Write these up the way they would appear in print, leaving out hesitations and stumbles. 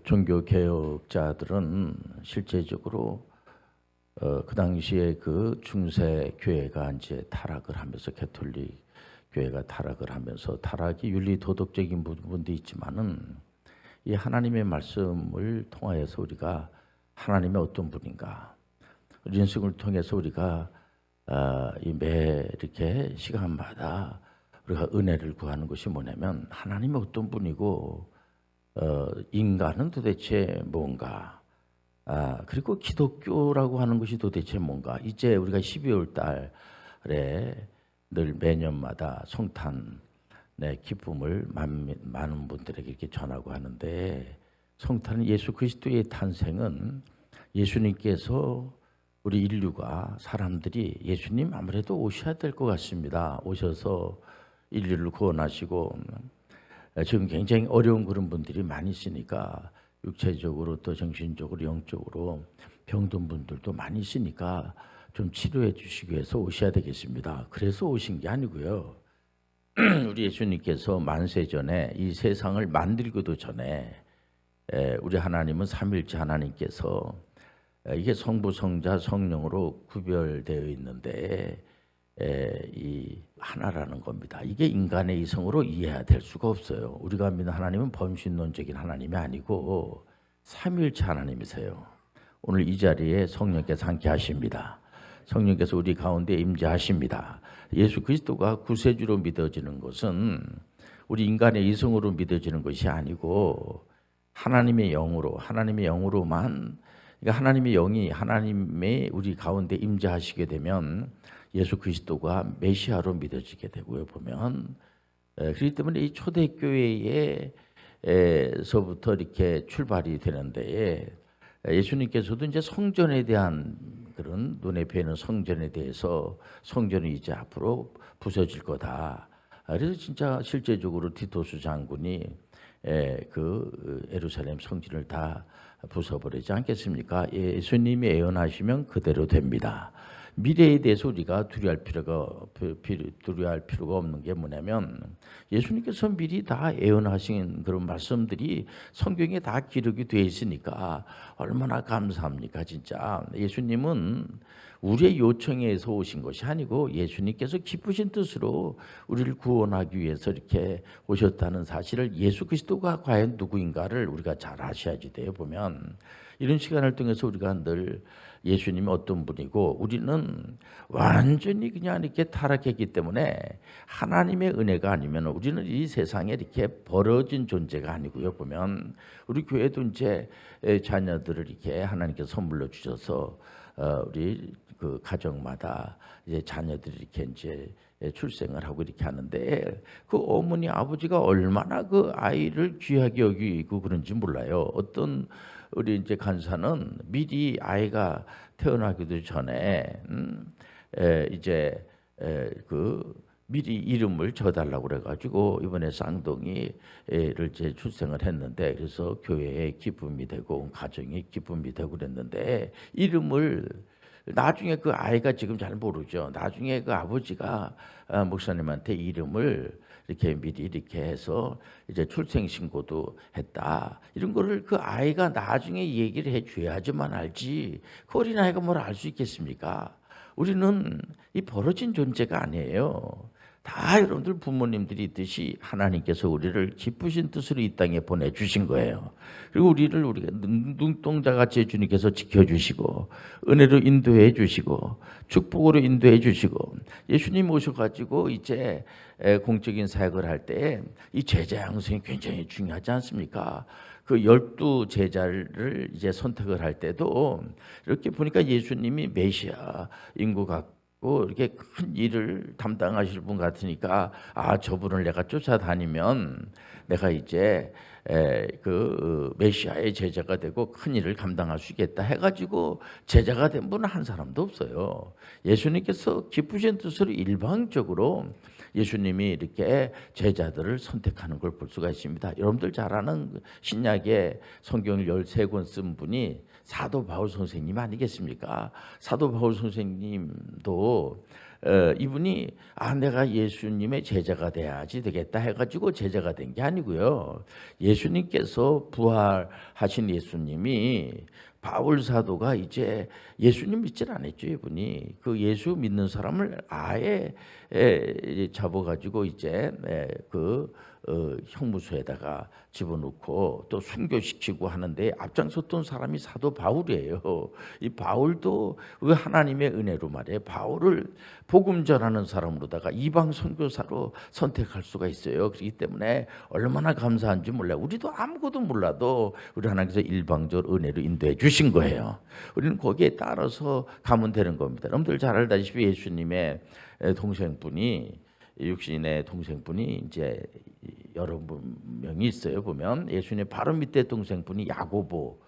종교 개혁자들은 실제적으로 그 당시에 그 중세 교회가 이제 타락을 하면서 가톨릭 교회가 타락을 하면서 타락이 윤리 도덕적인 부분도 있지만은 이 하나님의 말씀을 통하여서 우리가 하나님의 어떤 분인가, 인생을 통해서 우리가 매 이렇게 시간마다 우리가 은혜를 구하는 것이 뭐냐면 하나님의 어떤 분이고 인간은 도대체 뭔가, 그리고 기독교라고 하는 것이 도대체 뭔가. 이제 우리가 12월 달에 늘 매년마다 성탄의 기쁨을 많은 분들에게 이렇게 전하고 하는데, 성탄은 예수 그리스도의 탄생은 예수님께서 우리 인류가 사람들이 예수님 아무래도 오셔야 될 것 같습니다. 오셔서 인류를 구원하시고, 지금 굉장히 어려운 그런 분들이 많이 있으니까, 육체적으로 또 정신적으로 영적으로 병든 분들도 많이 있으니까 좀 치료해 주시기 위해서 오셔야 되겠습니다. 그래서 오신 게 아니고요. 우리 예수님께서 만세 전에 이 세상을 만들기도 전에 우리 하나님은 삼일째 하나님께서 이게 성부, 성자, 성령으로 구별되어 있는데 이 하나라는 겁니다. 이게 인간의 이성으로 이해해야 될 수가 없어요. 우리가 믿는 하나님은 범신론적인 하나님이 아니고 삼일체 하나님이세요. 오늘 이 자리에 성령께서 함께 하십니다. 성령께서 우리 가운데 임재하십니다. 예수 그리스도가 구세주로 믿어지는 것은 우리 인간의 이성으로 믿어지는 것이 아니고 하나님의 영으로만, 그러니까 하나님의 영이 하나님의 우리 가운데 임재하시게 되면 예수 그리스도가 메시아로 믿어지게 되고요. 보면 그렇기 때문에 이 초대교회에서부터 이렇게 출발이 되는데, 예수님께서도 이제 성전에 대한 그런 눈에 뵈는 성전에 대해서 성전이 이제 앞으로 부서질 거다. 그래서 진짜 실제적으로 디도스 장군이 그 예루살렘 성전을 다 부숴버리지 않겠습니까? 예수님이 예언하시면 그대로 됩니다. 미래에 대해서 우리가 두려워할 필요가 없는 게 뭐냐면, 예수님께서 미리 다 예언하신 그런 말씀들이 성경에 다 기록이 되어 있으니까 얼마나 감사합니까 진짜. 예수님은 우리의 요청에 의해서 오신 것이 아니고 예수님께서 기쁘신 뜻으로 우리를 구원하기 위해서 이렇게 오셨다는 사실을, 예수 그리스도가 과연 누구인가를 우리가 잘 아셔야지 돼요. 보면 이런 시간을 통해서 우리가 늘 예수님이 어떤 분이고, 우리는 완전히 그냥 이렇게 타락했기 때문에 하나님의 은혜가 아니면 우리는 이 세상에 이렇게 벌어진 존재가 아니고요. 보면 우리 교회도 이제 자녀들을 이렇게 하나님께서 선물로 주셔서 우리 그 가정마다 이제 자녀들이 이렇게 이제 출생을 하고 이렇게 하는데, 그 어머니 아버지가 얼마나 그 아이를 귀하게 여기고 그런지 몰라요. 어떤 우리 이제 간사는 미리 아이가 태어나기도 전에 그 미리 이름을 줘달라고 그래가지고 이번에 쌍둥이를 이제 출생을 했는데, 그래서 교회의 기쁨이 되고 가정의 기쁨이 되고 그랬는데, 이름을 나중에 그 아이가 지금 잘 모르죠. 나중에 그 아버지가 목사님한테 이름을 이렇게 미리 이렇게 해서 이제 출생 신고도 했다, 이런 거를 그 아이가 나중에 얘기를 해줘야지만 알지, 그 어린아이가 뭘 알 수 있겠습니까? 우리는 이 벌어진 존재가 아니에요. 다 여러분들 부모님들이 있듯이 하나님께서 우리를 기쁘신 뜻으로 이 땅에 보내주신 거예요. 그리고 우리가 눈동자같이 주님께서 지켜주시고 은혜로 인도해 주시고 축복으로 인도해 주시고, 예수님 오셔가지고 이제 공적인 사역을 할 때 이 제자 양성이 굉장히 중요하지 않습니까? 그 12 제자를 이제 선택을 할 때도 이렇게 보니까 예수님이 메시아인 것 같고 이렇게 큰 일을 담당하실 분 같으니까, 저분을 내가 쫓아다니면 내가 이제 그 메시아의 제자가 되고 큰 일을 감당할 수 있겠다 해가지고 제자가 된 분은 한 사람도 없어요. 예수님께서 기쁘신 뜻으로 일방적으로 예수님이 이렇게 제자들을 선택하는 걸 볼 수가 있습니다. 여러분들 잘 아는 신약의 성경을 13권 쓴 분이 사도 바울 선생님 아니겠습니까? 사도 바울 선생님도 이분이 내가 예수님의 제자가 돼야지 되겠다 해가지고 제자가 된 게 아니고요. 예수님께서 부활하신 예수님이 바울 사도가 이제 예수님 믿질 않았죠. 이분이 그 예수 믿는 사람을 아예 잡아가지고 이제 형무소에다가 집어넣고 또 순교시키고 하는데 앞장섰던 사람이 사도 바울이에요. 이 바울도 왜 하나님의 은혜로 말이에요. 바울을 복음 전하는 사람으로다가 이방 선교사로 선택할 수가 있어요. 그렇기 때문에 얼마나 감사한지 몰라요. 우리도 아무것도 몰라도 우리 하나님께서 일방적으로 은혜로 인도해 주신 거예요. 우리는 거기에 따라서 가면 되는 겁니다. 여러분들 잘 알다시피 예수님의 동생분이 육신의 동생분이 이제 여러 명이 있어요. 보면 예수님의 바로 밑에 동생분이 야고보,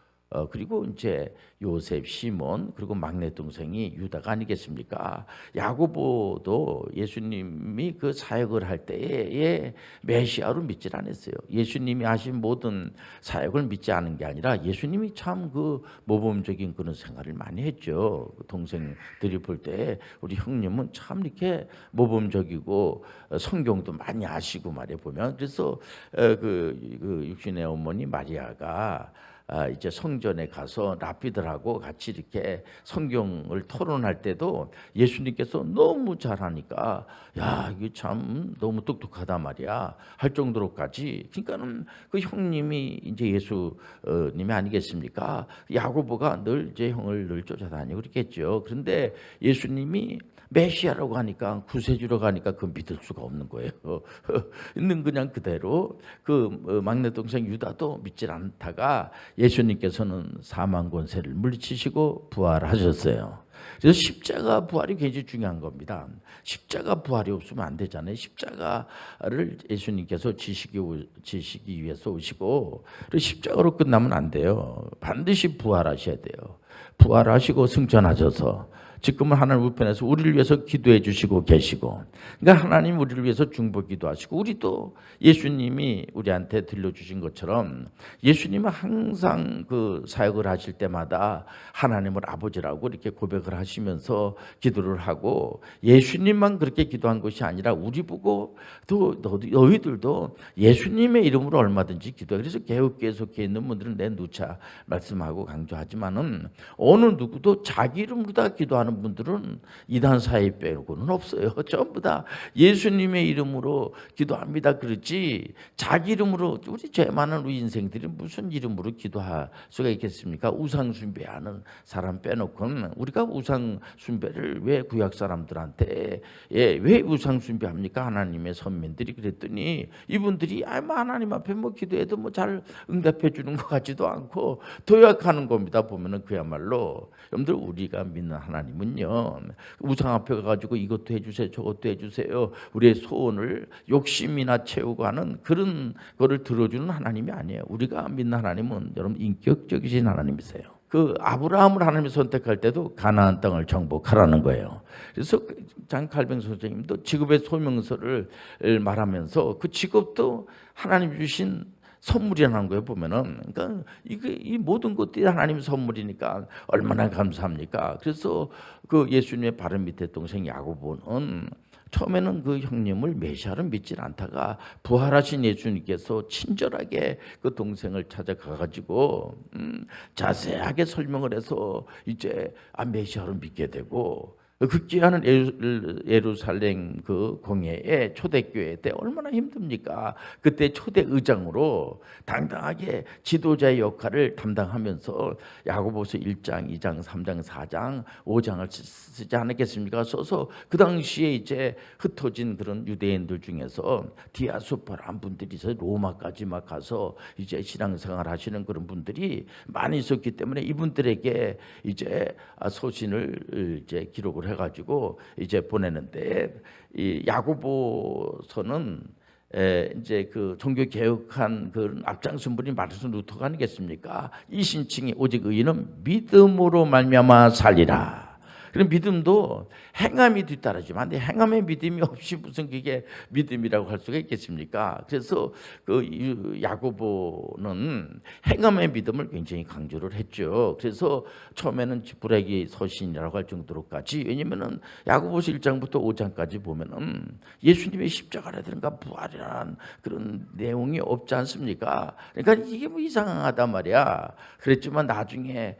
그리고 이제 요셉, 시몬, 그리고 막내 동생이 유다가 아니겠습니까? 야고보도 예수님이 그 사역을 할 때에 메시아로 믿질 않았어요. 예수님이 하신 모든 사역을 믿지 않은 게 아니라 예수님이 참 그 모범적인 그런 생활을 많이 했죠. 동생들이 볼 때 우리 형님은 참 이렇게 모범적이고 성경도 많이 아시고 말해 보면 그래서 그 육신의 어머니 마리아가 이제 성전에 가서 랍비들하고 같이 이렇게 성경을 토론할 때도 예수님께서 너무 잘하니까 야, 이게 참 너무 똑똑하다 말이야 할 정도로까지. 그러니까는 그 형님이 이제 예수님이 아니겠습니까? 야고보가 늘 이제 형을 늘 쫓아다니고 그랬겠죠. 그런데 예수님이 메시아라고 하니까 구세주라고 하니까 그 믿을 수가 없는 거예요. 있는 그냥 그대로 그 막내 동생 유다도 믿질 않다가 예수님께서는 사망 권세를 물리치시고 부활하셨어요. 그래서 십자가 부활이 굉장히 중요한 겁니다. 십자가 부활이 없으면 안 되잖아요. 십자가를 예수님께서 지시기 위해서 오시고 십자가로 끝나면 안 돼요. 반드시 부활하셔야 돼요. 부활하시고 승천하셔서 지금은 하나님 우편에서 우리를 위해서 기도해 주시고 계시고, 그러니까 하나님 우리를 위해서 중보 기도하시고, 우리도 예수님이 우리한테 들려주신 것처럼 예수님은 항상 그 사역을 하실 때마다 하나님을 아버지라고 이렇게 고백을 하시면서 기도를 하고, 예수님만 그렇게 기도한 것이 아니라 우리 보고 또 너희들도 예수님의 이름으로 얼마든지 기도해. 그래서 개혁교회에 속해 있는 분들은 내 누차 말씀하고 강조하지만은 어느 누구도 자기 이름으로 다 기도하는 분들은 이단 사회 빼고는 없어요. 전부 다 예수님의 이름으로 기도합니다. 그렇지 자기 이름으로, 우리 죄 많은 우리 인생들이 무슨 이름으로 기도할 수가 있겠습니까? 우상 숭배하는 사람 빼놓고는 우리가 우상 숭배를 왜 구약 사람들한테 왜 우상 숭배합니까? 하나님의 선민들이 그랬더니 이분들이 하나님 앞에 뭐 기도해도 뭐 잘 응답해 주는 것 같지도 않고 도약하는 겁니다. 보면은 그야말로 여러분들 우리가 믿는 하나님은요, 우상 앞에 가가지고 이것도 해주세요 저것도 해주세요 우리의 소원을 욕심이나 채우고 하는 그런 거를 들어주는 하나님이 아니에요. 우리가 믿는 하나님은 여러분 인격적이신 하나님이세요. 그 아브라함을 하나님이 선택할 때도 가나안 땅을 정복하라는 거예요. 그래서 장 칼뱅 선생님도 직업의 소명서를 말하면서 그 직업도 하나님 주신 선물이라는 거예요. 보면은 그러니까 이 모든 것들이 하나님 선물이니까 얼마나 감사합니까? 그래서 그 예수님의 바른 밑에 동생 야고보는 처음에는 그 형님을 메시아를 믿질 않다가 부활하신 예수님께서 친절하게 그 동생을 찾아가 가지고 자세하게 설명을 해서 이제 메시아를 믿게 되고, 그 귀하는 예루살렘 그 공회의 초대교회 때 얼마나 힘듭니까? 그때 초대 의장으로 당당하게 지도자의 역할을 담당하면서 야고보서 1장, 2장, 3장, 4장, 5장을 쓰지 않았겠습니까? 써서 그 당시에 이제 흩어진 그런 유대인들 중에서 디아스포라한 분들이 있어서 로마까지 막 가서 이제 신앙생활 하시는 그런 분들이 많이 있었기 때문에 이분들에게 이제 서신을 이제 기록을 해가지고 이제 보내는데, 이 야고보서는 이제 그 종교 개혁한 그 앞장선 분이 마르틴 루터가 아니겠습니까? 이 신칭이 오직 의인은 믿음으로 말미암아 살리라. 그런 믿음도 행함이 뒤따르지만 행함의 믿음이 없이 무슨 그게 믿음이라고 할 수가 있겠습니까? 그래서 그 야고보는 행함의 믿음을 굉장히 강조를 했죠. 그래서 처음에는 지푸라기 서신이라고 할 정도로까지, 왜냐면은 야고보서 1장부터 5장까지 보면은 예수님의 십자가라든가 부활이라는 그런 내용이 없지 않습니까? 그러니까 이게 뭐 이상하단 말이야. 그랬지만 나중에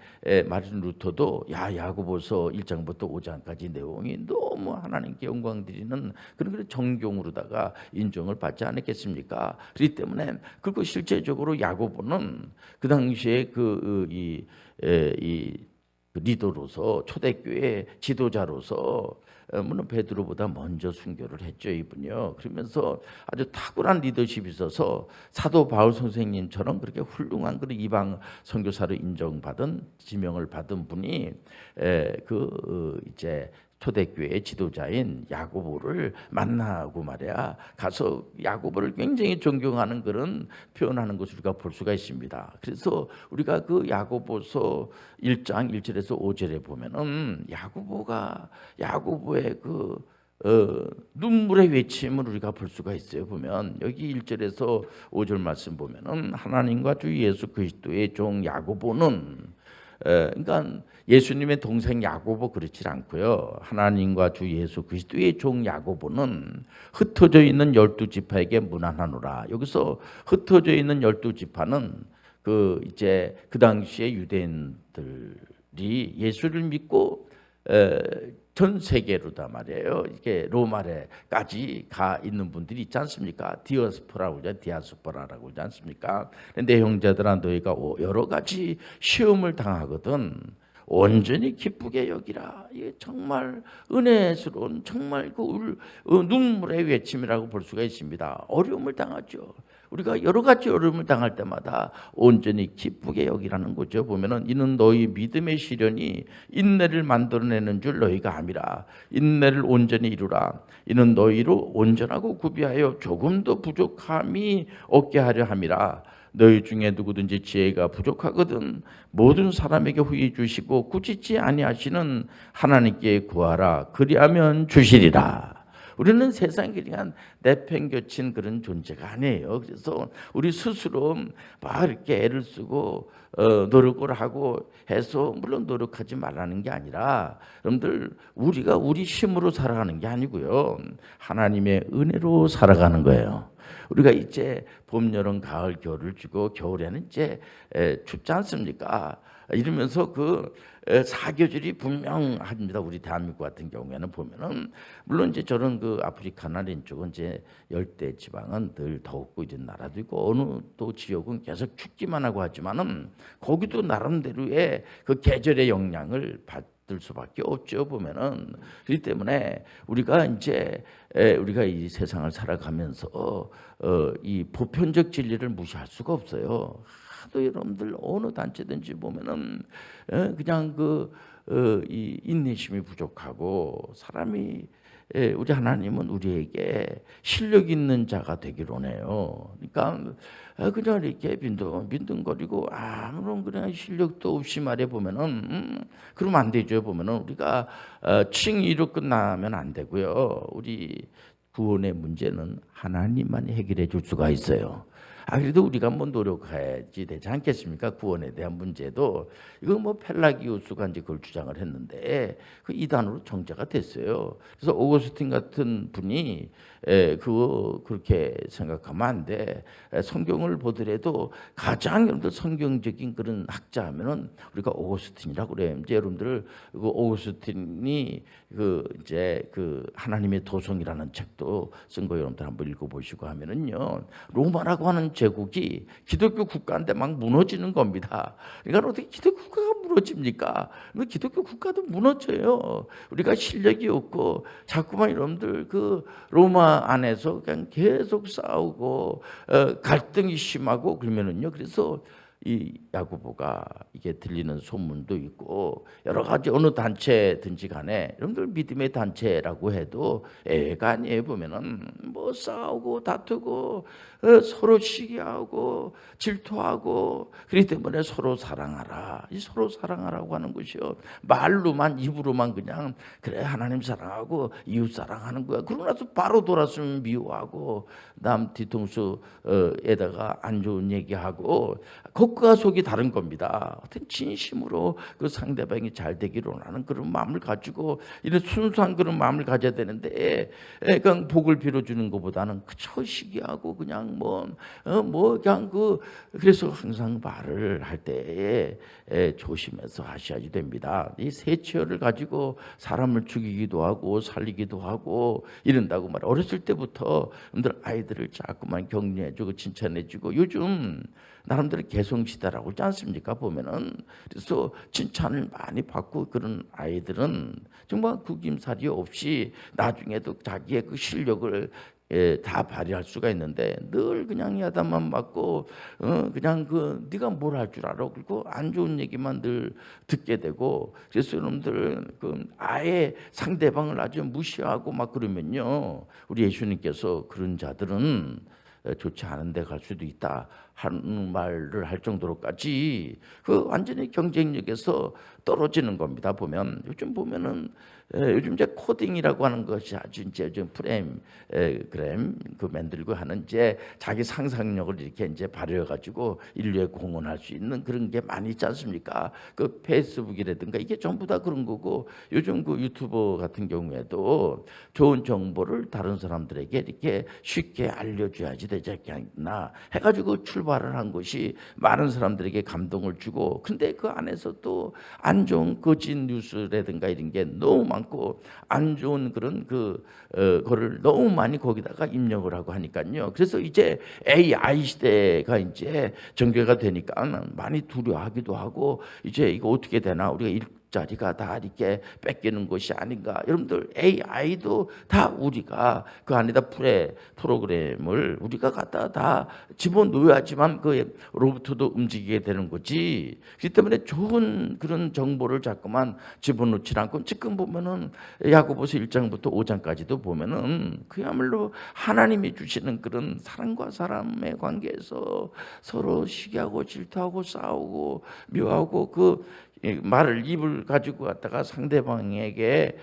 마틴 루터도 야고보서 1장부터 5장까지 내용이 너무 하나님께 영광 드리는 그런 정경으로다가 인정을 받지 않았겠습니까? 그렇기 때문에 그리고 실제적으로 야고보는 그 당시에 이 리더로서 초대교회 지도자로서 물론 베드로보다 먼저 순교를 했죠, 이분이요. 그러면서 아주 탁월한 리더십이 있어서 사도 바울 선생님처럼 그렇게 훌륭한 그런 이방 선교사로 인정받은 지명을 받은 분이 이제 초대교회의 지도자인 야고보를 만나고 말이야 가서 야고보를 굉장히 존경하는 그런 표현하는 것을 우리가 볼 수가 있습니다. 그래서 우리가 그 야고보서 1장 1절에서 5절에 보면은 야고보의 눈물의 외침을 우리가 볼 수가 있어요. 보면 여기 1절에서 5절 말씀 보면은 하나님과 주 예수 그리스도의 종 야고보는, 그러니까 예수님의 동생 야고보 그렇지 않고요. 하나님과 주 예수 그리스도의 종 야고보는 흩어져 있는 12지파에게 문안하노라. 여기서 흩어져 있는 12지파는 이제 그 당시에 유대인들이 예수를 믿고 전 세계로다 말이에요. 이게 로마에까지 가 있는 분들이 있지 않습니까? 디아스포라고 그러지 않습니까? 내 형제들아 너희가 여러 가지 시험을 당하거든 온전히 기쁘게 여기라. 이게 정말 은혜스러운 정말 눈물의 외침이라고 볼 수가 있습니다. 어려움을 당하죠. 우리가 여러 가지 어려움을 당할 때마다 온전히 기쁘게 여기라는 거죠. 보면은 이는 너희 믿음의 시련이 인내를 만들어내는 줄 너희가 암이라. 인내를 온전히 이루라. 이는 너희로 온전하고 구비하여 조금도 부족함이 없게 하려 함이라. 너희 중에 누구든지 지혜가 부족하거든 모든 사람에게 후히 주시고 꾸짖지 아니하시는 하나님께 구하라. 그리하면 주시리라. 우리는 세상에 그냥 내팽겨친 그런 존재가 아니에요. 그래서 우리 스스로 막 이렇게 애를 쓰고 노력을 하고 해서, 물론 노력하지 말라는 게 아니라 여러분들 우리가 우리 힘으로 살아가는 게 아니고요. 하나님의 은혜로 살아가는 거예요. 우리가 이제 봄, 여름, 가을, 겨울을 주고 겨울에는 이제 춥지 않습니까? 이러면서 사계절이 분명합니다. 우리 대한민국 같은 경우에는 보면은 물론 이제 저런 아프리카나 이런 쪽은 이제 열대 지방은 늘 덥고 이런 나라도 있고 어느 또 지역은 계속 춥기만 하고 하지만은 거기도 나름대로의 그 계절의 영향을 받을 수밖에 없죠. 보면은 그렇기 때문에 우리가 이 세상을 살아가면서 이 보편적 진리를 무시할 수가 없어요. 하도 여러분들 어느 단체든지 보면은 그냥 이 인내심이 부족하고 사람이, 우리 하나님은 우리에게 실력 있는 자가 되기를 원해요. 그러니까 그냥 이렇게 빈둥거리고 아무런 그냥 실력도 없이 말해 보면은 그러면 안 되죠. 보면은 우리가 칭의로 끝나면 안 되고요. 우리 구원의 문제는 하나님만 해결해 줄 수가 있어요. 그래도 우리가 노력해야지 되지 않겠습니까? 구원에 대한 문제도 이거 펠라기우스가 이제 그걸 주장을 했는데 그 이단으로 정죄가 됐어요. 그래서 오거스틴 같은 분이 그렇게 생각하면 안 돼. 성경을 보더라도 가장 여러분들 성경적인 그런 학자하면은 우리가 오거스틴이라고 그래요. 이제 여러분들 오거스틴이 하나님의 도성이라는 책도 쓴 거 여러분들 한번 읽어보시고 하면은요, 로마라고 하는 제국이 기독교 국가인데 막 무너지는 겁니다. 그러니까 어떻게 기독교 국가가 무너집니까? 기독교 국가도 무너져요. 우리가 실력이 없고 자꾸만 여러분들 로마 안에서 그냥 계속 싸우고 갈등이 심하고 그러면은요. 그래서 이 야고보가 이게 들리는 소문도 있고 여러 가지 어느 단체든지 간에 여러분들 믿음의 단체라고 해도 애가 아니에요. 보면은 뭐 싸우고 다투고 서로 시기하고 질투하고 그렇기 때문에 서로 사랑하라. 이 서로 사랑하라고 하는 것이요. 말로만 입으로만 그냥 그래 하나님 사랑하고 이웃 사랑하는 거야. 그러고 나서 바로 돌아서면 미워하고 남 뒤통수에다가 안 좋은 얘기하고 겉과 속이 다른 겁니다. 어떤 진심으로 그 상대방이 잘 되기를 원하는 그런 마음을 가지고 이런 순수한 그런 마음을 가져야 되는데 그냥 복을 빌어주는 것보다는 그저 시기하고 그냥 그냥 그래서 항상 말을 할 때에 조심해서 하셔야지 됩니다. 이 세치어를 가지고 사람을 죽이기도 하고 살리기도 하고 이런다고 말해. 어렸을 때부터 여러분들 아이들을 자꾸만 격려해주고 칭찬해주고 요즘 나름대로 개성시대라고 그러지 않습니까? 보면은 그래서 칭찬을 많이 받고 그런 아이들은 정말 구김살이 없이 나중에도 자기의 그 실력을 다 발휘할 수가 있는데 늘 그냥 야단만 맞고 그냥 네가 뭘 할 줄 알아? 그리고 안 좋은 얘기만 늘 듣게 되고 그래서 여러분들 아예 상대방을 아주 무시하고 막 그러면요 우리 예수님께서 그런 자들은 좋지 않은 데 갈 수도 있다 하는 말을 할 정도로까지 완전히 경쟁력에서 떨어지는 겁니다. 보면 요즘 보면은 요즘 이제 코딩이라고 하는 것이 아주 이제 좀 그램 만들고 하는 이제 자기 상상력을 이렇게 이제 발휘해 가지고 인류에 공헌할 수 있는 그런 게 많이 있지 않습니까? 그 페이스북이라든가 이게 전부 다 그런 거고 요즘 그 유튜버 같은 경우에도 좋은 정보를 다른 사람들에게 이렇게 쉽게 알려줘야지 되지 않겠나 해가지고 출발을 한 것이 많은 사람들에게 감동을 주고 근데 그 안에서 또 안 좋은 거짓 뉴스라든가 이런 게 너무 많고 안 좋은 그런 거를 너무 많이 거기다가 입력을 하고 하니까요. 그래서 이제 AI 시대가 이제 전개가 되니까 많이 두려워하기도 하고 이제 이거 어떻게 되나 우리가 자리가 다 이렇게 뺏기는 것이 아닌가. 여러분들 AI도 다 우리가 그 안에다 프로그램을 우리가 갖다 다 집어넣어야지만 그 로봇도 움직이게 되는 거지. 그렇기 때문에 좋은 그런 정보를 자꾸만 집어넣지 않고 지금 보면은 야고보서 1장부터 5장까지도 보면은 그야말로 하나님이 주시는 그런 사람과 사람의 관계에서 서로 시기하고 질투하고 싸우고 미워하고 말을 입을 가지고 갔다가 상대방에게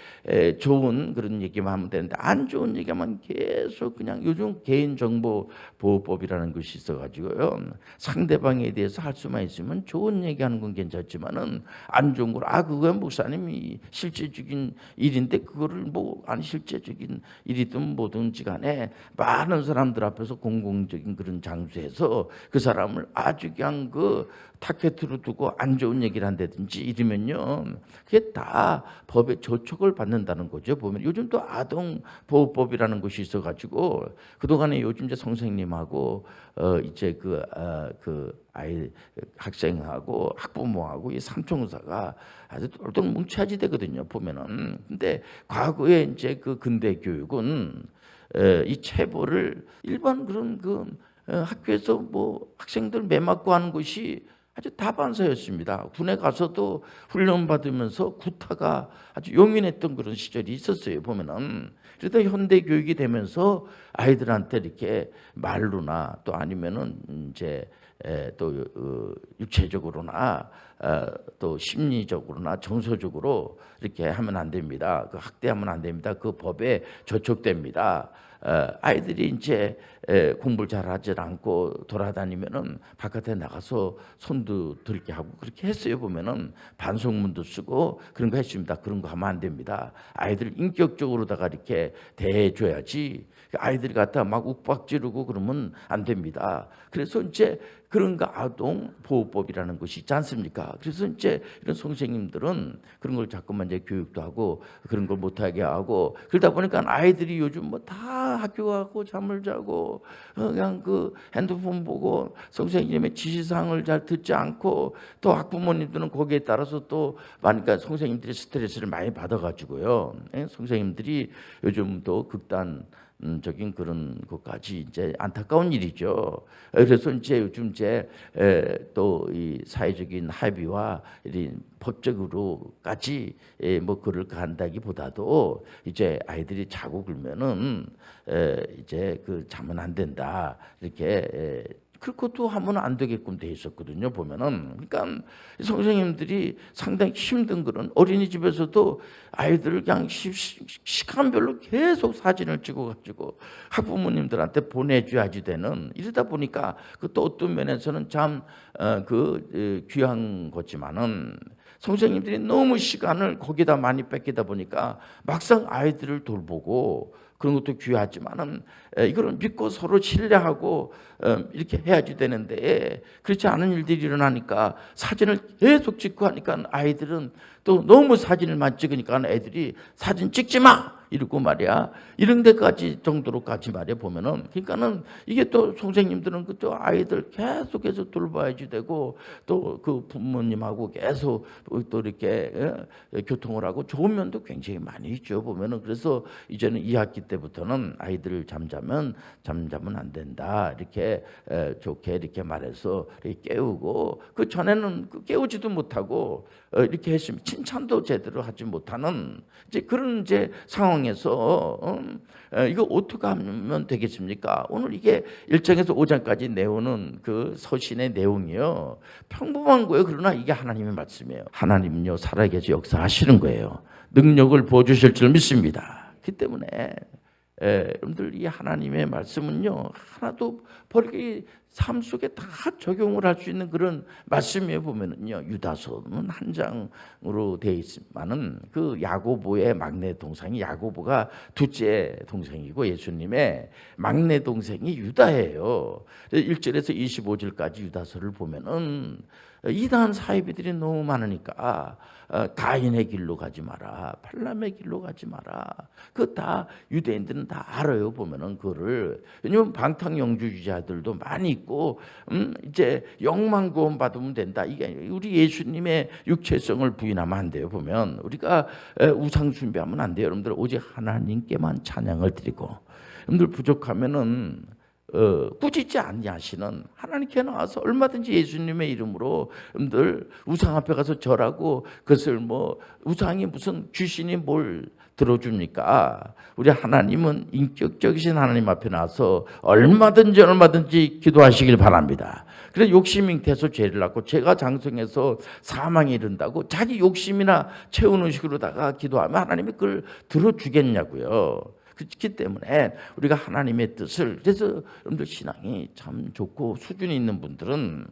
좋은 그런 얘기만 하면 되는데 안 좋은 얘기만 계속 그냥 요즘 개인정보보호법이라는 것이 있어가지고요 상대방에 대해서 할 수만 있으면 좋은 얘기하는 건 괜찮지만은 안 좋은 걸 그거 목사님이 실제적인 일인데 그거를 안 실제적인 일이든 뭐든지 간에 많은 사람들 앞에서 공공적인 그런 장소에서 그 사람을 아주 그냥 타켓으로 두고 안 좋은 얘기를 한다든지 이러면요 그게 다 법의 저촉을 받는다는 거죠. 보면 요즘 또 아동보호법이라는 것이 있어가지고 그동안에 요즘 이제 선생님하고 이제 아이 학생하고 학부모하고 이 삼총사가 아주 똘똘 뭉쳐야지 되거든요. 보면은 근데 과거에 이제 근대 교육은 이 체벌을 일반 그런 학교에서 학생들 매 맞고 하는 것이 아주 다반사였습니다. 군에 가서도 훈련 받으면서 구타가 아주 용인했던 그런 시절이 있었어요. 보면은 그래도 현대 교육이 되면서 아이들한테 이렇게 말로나 또 아니면은 이제 또 육체적으로나 또 심리적으로나 정서적으로 이렇게 하면 안 됩니다. 학대하면 안 됩니다. 그 법에 저촉됩니다. 아이들이 이제 공부를 잘하지 않고 돌아다니면은 바깥에 나가서 손도 들게 하고 그렇게 했어요. 보면은 반성문도 쓰고 그런 거 했습니다. 그런 거 하면 안 됩니다. 아이들 인격적으로다가 이렇게 대해줘야지. 아이들이 갖다 막 욱박지르고 그러면 안 됩니다. 그래서 이제 그런 거 아동보호법이라는 것이 있지 않습니까? 그래서 이제 이런 선생님들은 그런 걸 자꾸만 이제 교육도 하고 그런 걸 못하게 하고 그러다 보니까 아이들이 요즘 다 학교 가고 잠을 자고 그냥 핸드폰 보고 선생님의 지시사항을 잘 듣지 않고 또 학부모님들은 거기에 따라서 또 그러니까 선생님들이 스트레스를 많이 받아가지고요. 선생님들이 요즘 또 극단 적인 그런 것까지 이제 안타까운 일이죠. 그래서 이제 요즘 또 이 사회적인 합의와 이 법적으로까지 뭐 그를 간다기보다도 이제 아이들이 자고 그러면은 이제 그 자면 안 된다 이렇게 그것도 하면 안 되게끔 돼 있었거든요. 보면은 그러니까 선생님들이 상당히 힘든 그런 어린이집에서도 아이들을 그냥 시간별로 계속 사진을 찍어가지고 학부모님들한테 보내줘야지 되는 이러다 보니까 그 또 어떤 면에서는 참 귀한 거지만은 선생님들이 너무 시간을 거기다 많이 뺏기다 보니까 막상 아이들을 돌보고 그런 것도 귀하지만은 이거를 믿고 서로 신뢰하고 이렇게 해야지 되는데 그렇지 않은 일들이 일어나니까 사진을 계속 찍고 하니까 아이들은 또 너무 사진을만 찍으니까 애들이 사진 찍지 마 이러고 말이야 이런 데까지 정도로까지 말이야 보면은 그러니까는 이게 또 선생님들은 그또 아이들 계속해서 돌봐야지 되고 또 그 부모님하고 계속 또 이렇게 교통을 하고 좋은 면도 굉장히 많이 있죠 보면은 그래서 이제는 2학기 때부터는 아이들을 잠자면 안 된다 이렇게 좋게 이렇게 말해서 이렇게 깨우고 그 전에는 깨우지도 못하고 이렇게 했으면 칭찬도 제대로 하지 못하는 이제 그런 이제 상황에서 이거 어떻게 하면 되겠습니까? 오늘 이게 1장에서 5장까지 내오는 그 서신의 내용이요 평범한 거예요. 그러나 이게 하나님의 말씀이에요. 하나님은요 살아계셔 역사하시는 거예요. 능력을 보여주실 줄 믿습니다. 그렇기 때문에 여러분들 이 하나님의 말씀은요 하나도 버리기 삶 속에 다 적용을 할 수 있는 그런 말씀에 보면은요 유다서는 한 장으로 되어 있지만은 그 야고보의 막내 동생이 야고보가 둘째 동생이고 예수님의 막내 동생이 유다예요. 1절에서 25절까지 유다서를 보면은 이단 사이비들이 너무 많으니까 가인의 길로 가지 마라, 발람의 길로 가지 마라. 그 다 유대인들은 다 알아요. 보면은 그거를 왜냐면 방탕영주주의자들도 많이 있고 이제 영만 구원 받으면 된다. 이게 우리 예수님의 육체성을 부인하면 안 돼요. 보면 우리가 우상 숭배하면 안 돼요. 여러분들 오직 하나님께만 찬양을 드리고 여러분들 부족하면은 꾸짖지 아니하시는 하나님께 나와서 얼마든지 예수님의 이름으로 여러분들 우상 앞에 가서 절하고 그것을 뭐 우상이 무슨 귀신이 뭘 들어줍니까? 우리 하나님은 인격적이신 하나님 앞에 나와서 얼마든지 기도하시길 바랍니다. 그래서 욕심 잉태해서 죄를 낳고 죄가 장성해서 사망에 이른다고 자기 욕심이나 채우는 식으로다가 기도하면 하나님이 그걸 들어주겠냐고요. 그렇기 때문에 우리가 하나님의 뜻을 그래서 여러분들 신앙이 참 좋고 수준이 있는 분들은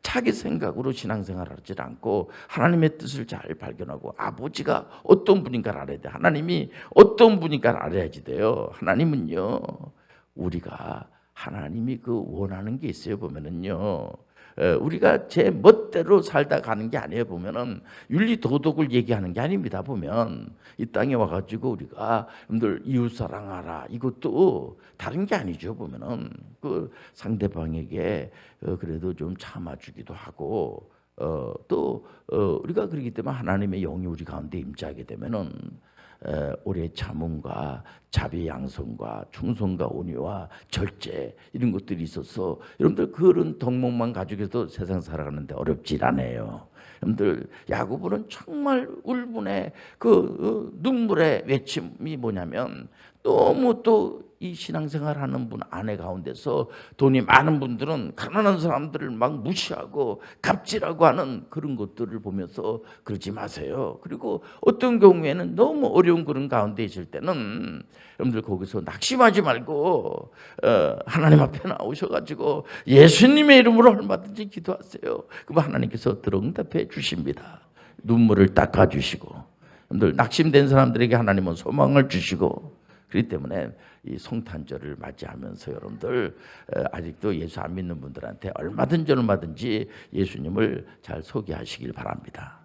자기 생각으로 신앙생활을 하지 않고 하나님의 뜻을 잘 발견하고 아버지가 어떤 분인가를 알아야 돼. 하나님이 어떤 분인가를 알아야지 돼요. 하나님은요 우리가 하나님이 그 원하는 게 있어요. 보면은요 우리가 제 멋대로 살다 가는 게 아니에요. 보면은 윤리 도덕을 얘기하는 게 아닙니다. 보면 이 땅에 와가지고 우리가 여러분들 이웃 사랑하라 이것도 다른 게 아니죠. 보면은 그 상대방에게 그래도 좀 참아주기도 하고 또 우리가 그러기 때문에 하나님의 영이 우리 가운데 임재하게 되면은 오래 참음과 자비 양성과 충성과 온유와 절제 이런 것들이 있어서 여러분들 그런 덕목만 가지고도 세상 살아가는데 어렵질 않아요. 여러분들 야고보는 정말 울분의 그 눈물의 외침이 뭐냐면 너무 또 이 신앙생활하는 분 아내 가운데서 돈이 많은 분들은 가난한 사람들을 막 무시하고 갑질하고 하는 그런 것들을 보면서 그러지 마세요. 그리고 어떤 경우에는 너무 어려운 그런 가운데 있을 때는 여러분들 거기서 낙심하지 말고 하나님 앞에 나오셔가지고 예수님의 이름으로 얼마든지 기도하세요. 그럼 하나님께서 응답해 주십니다. 눈물을 닦아주시고 여러분들 낙심된 사람들에게 하나님은 소망을 주시고 그렇기 때문에 이 성탄절을 맞이하면서 여러분들 아직도 예수 안 믿는 분들한테 얼마든지 예수님을 잘 소개하시길 바랍니다.